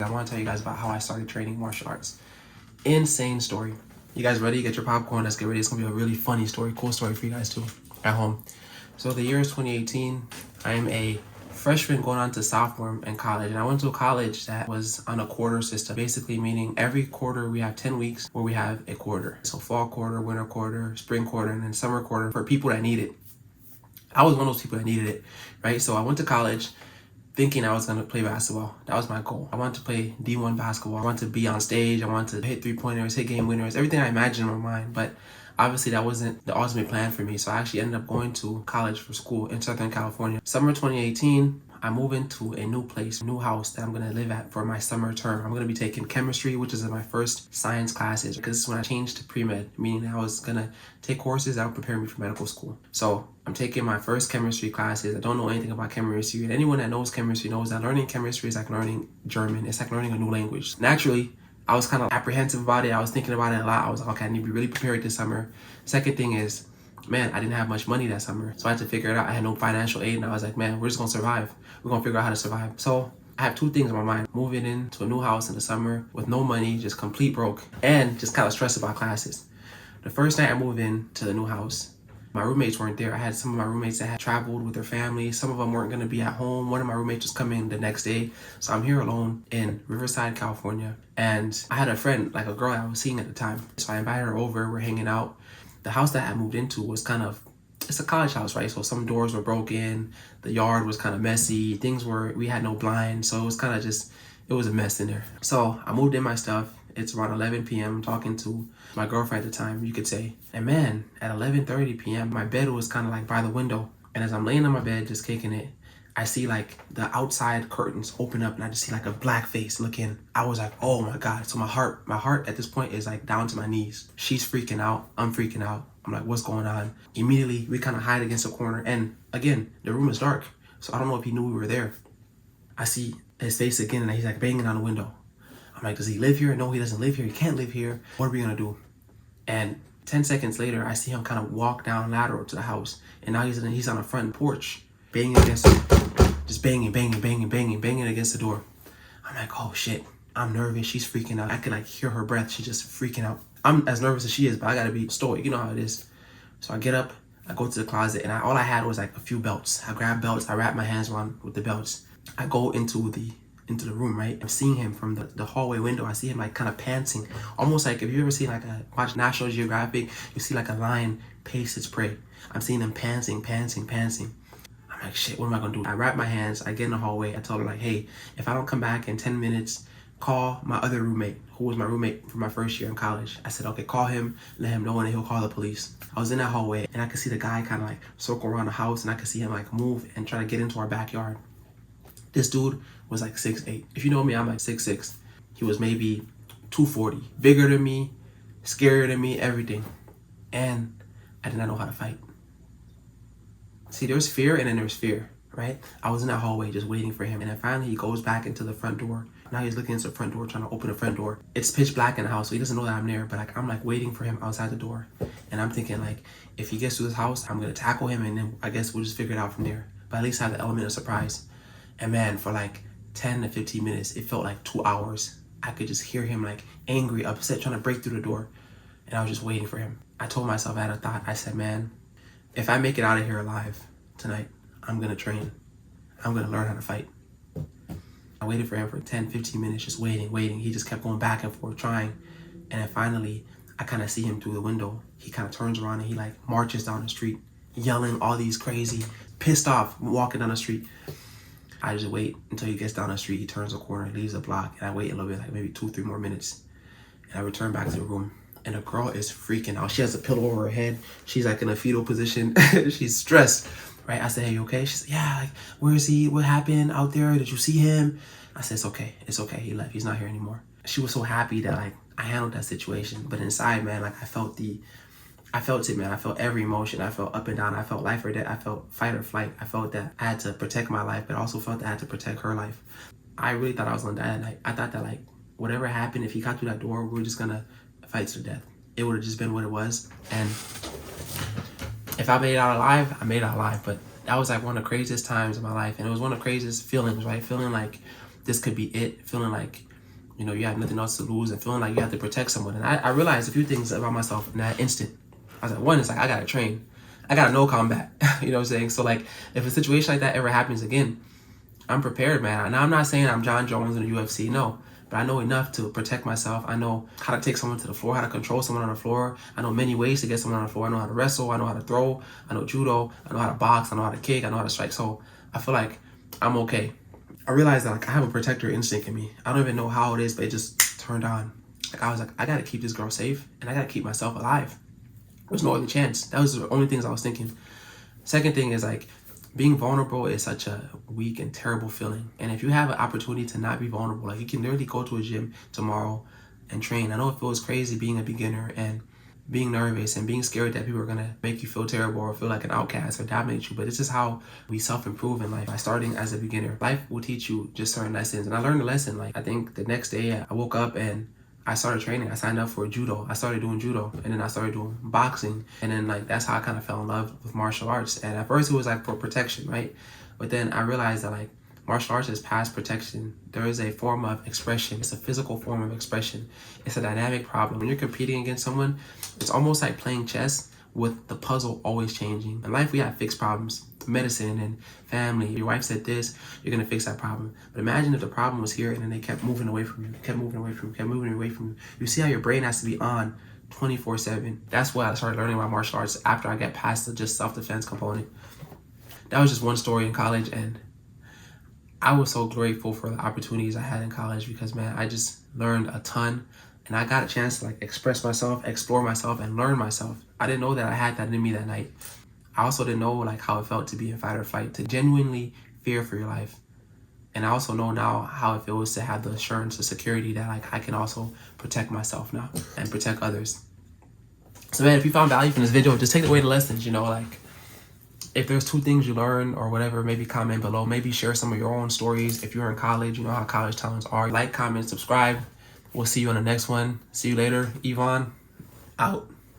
I want to tell you guys about how I started training martial arts. Insane story. You guys ready? Get your popcorn. Let's get ready. It's going to be a really funny story, cool story for you guys too at home. So the year is 2018. I am a freshman going on to sophomore in college. And I went to a college that was on a quarter system, basically meaning every quarter we have 10 weeks where we have a quarter. So fall quarter, winter quarter, spring quarter, and then summer quarter for people that need it. I was one of those people that needed it, right? So I went to college thinking I was going to play basketball. That was my goal. I wanted to play D1 basketball. I wanted to be on stage. I wanted to hit three-pointers, hit game winners, everything I imagined in my mind. But obviously that wasn't the ultimate plan for me. So I actually ended up going to college for school in Southern California. Summer 2018, I move into a new place, new house that I'm going to live at for my summer term. I'm going to be taking chemistry, which is my first science classes, because this is when I changed to pre-med, meaning I was going to take courses that would prepare me for medical school. So I'm taking my first chemistry classes. I don't know anything about chemistry. And anyone that knows chemistry knows that learning chemistry is like learning German. It's like learning a new language. Naturally, I was kind of apprehensive about it. I was thinking about it a lot. I was like, okay, I need to be really prepared this summer. Second thing is, man, I didn't have much money that summer. So I had to figure it out. I had no financial aid. And I was like, man, we're just going to survive. We're going to figure out how to survive. So I have two things in my mind. Moving into a new house in the summer with no money, just complete broke, and just kind of stressed about classes. The first night I moved in to the new house, my roommates weren't there. I had some of my roommates that had traveled with their family. Some of them weren't going to be at home. One of my roommates was coming the next day. So I'm here alone in Riverside, California. And I had a friend, like a girl I was seeing at the time. So I invited her over. We're hanging out. The house that I moved into was kind of, it's a college house, right? So some doors were broken. The yard was kind of messy. We had no blinds. So it was kind of just, it was a mess in there. So I moved in my stuff. It's around 11 p.m. I'm talking to my girlfriend at the time, you could say. And man, at 11:30 p.m., my bed was kind of like by the window. And as I'm laying on my bed, just kicking it, I see like the outside curtains open up and I just see like a black face looking. I was like, oh my God. So my heart at this point is like down to my knees. She's freaking out. I'm freaking out. I'm like, what's going on? Immediately, we kind of hide against a corner. And again, the room is dark. So I don't know if he knew we were there. I see his face again and he's like banging on the window. I'm like, does he live here? No, he doesn't live here. He can't live here. What are we going to do? And 10 seconds later, I see him kind of walk down lateral to the house. And now he's on the front porch, banging against it. Just banging against the door. I'm like, oh shit. I'm nervous. She's freaking out. I can like hear her breath. She's just freaking out. I'm as nervous as she is, but I got to be stoic. You know how it is. So I get up. I go to the closet. And all I had was like a few belts. I grab belts. I wrap my hands around with the belts. I go into the room, right? I'm seeing him from the hallway window. I see him like kind of panting, almost like if you ever seen like watch National Geographic, you see like a lion pace its prey. I'm seeing him panting. I'm like, shit, what am I gonna do? I wrap my hands, I get in the hallway, I told her like, hey, if I don't come back in 10 minutes, call my other roommate, who was my roommate for my first year in college. I said, okay, call him, let him know, and he'll call the police. I was in that hallway and I could see the guy kind of like circle around the house and I could see him like move and try to get into our backyard. This dude was like 6'8". If you know me, I'm like 6'6". He was maybe 240. Bigger than me, scarier than me, everything. And I did not know how to fight. See, there's fear and then there's fear, right? I was in that hallway just waiting for him. And then finally he goes back into the front door. Now he's looking into the front door, trying to open the front door. It's pitch black in the house, so he doesn't know that I'm there. But like I'm like waiting for him outside the door. And I'm thinking like, if he gets to this house, I'm going to tackle him and then I guess we'll just figure it out from there. But at least have the element of surprise. And man, for like 10 to 15 minutes, it felt like 2 hours. I could just hear him like angry, upset, trying to break through the door. And I was just waiting for him. I told myself, I had a thought. I said, man, if I make it out of here alive tonight, I'm going to train. I'm going to learn how to fight. I waited for him for 10, 15 minutes, just waiting. He just kept going back and forth, trying. And then finally, I kind of see him through the window. He kind of turns around and he like marches down the street, yelling all these crazy, pissed off, walking down the street. I just wait until he gets down the street, he turns a corner, leaves the block, and I wait a little bit, like maybe 2-3 more minutes. And I return back to the room, and the girl is freaking out. She has a pillow over her head. She's like in a fetal position. She's stressed, right? I said, hey, you okay? She said, yeah, like, where is he? What happened out there? Did you see him? I said, it's okay. He left. He's not here anymore. She was so happy that like I handled that situation. But inside, man, like I felt it, man. I felt every emotion. I felt up and down. I felt life or death. I felt fight or flight. I felt that I had to protect my life, but I also felt that I had to protect her life. I really thought I was gonna die that night. I thought that like whatever happened, if he got through that door, we were just gonna fight to death. It would have just been what it was. And if I made it out alive, I made it out alive. But that was like one of the craziest times of my life. And it was one of the craziest feelings, right? Feeling like this could be it. Feeling like you know, you have nothing else to lose and feeling like you have to protect someone. And I realized a few things about myself in that instant. I was like, one is like, I gotta train. I gotta know combat. You know what I'm saying? So like, if a situation like that ever happens again, I'm prepared, man. Now I'm not saying I'm John Jones in the UFC, no. But I know enough to protect myself. I know how to take someone to the floor, how to control someone on the floor. I know many ways to get someone on the floor. I know how to wrestle. I know how to throw. I know judo. I know how to box. I know how to kick. I know how to strike. So I feel like I'm okay. I realized that like I have a protector instinct in me. I don't even know how it is, but it just turned on. Like I was like, I gotta keep this girl safe and I gotta keep myself alive. There's no other chance. That was the only things I was thinking. Second thing is like, being vulnerable is such a weak and terrible feeling. And if you have an opportunity to not be vulnerable, like you can literally go to a gym tomorrow and train. I know it feels crazy being a beginner and being nervous and being scared that people are gonna make you feel terrible or feel like an outcast or dominate you. But this is how we self-improve in life, by starting as a beginner. Life will teach you just certain lessons. And I learned a lesson. Like I think the next day I woke up and I started training. I signed up for judo. I started doing judo, and then I started doing boxing. And then like that's how I kind of fell in love with martial arts. And at first it was like for protection, right? But then I realized that like martial arts is past protection. There is a form of expression. It's a physical form of expression. It's a dynamic problem. When you're competing against someone, it's almost like playing chess with the puzzle always changing. In life, we have fixed problems. Medicine and family. Your wife said this, you're gonna fix that problem. But imagine if the problem was here and then they kept moving away from you, kept moving away from you, kept moving away from you. You see how your brain has to be on 24/7. That's why I started learning about martial arts after I got past the just self-defense component. That was just one story in college, and I was so grateful for the opportunities I had in college because, man, I just learned a ton and I got a chance to like express myself, explore myself, and learn myself. I didn't know that I had that in me that night. I also didn't know like how it felt to be in fight or flight, to genuinely fear for your life. And I also know now how it feels to have the assurance, the security that like I can also protect myself now and protect others. So man, if you found value from this video, just take away the lessons, you know, like if there's two things you learn or whatever, maybe comment below, maybe share some of your own stories. If you're in college, you know how college towns are. Like, comment, subscribe. We'll see you on the next one. See you later. Yvan, out.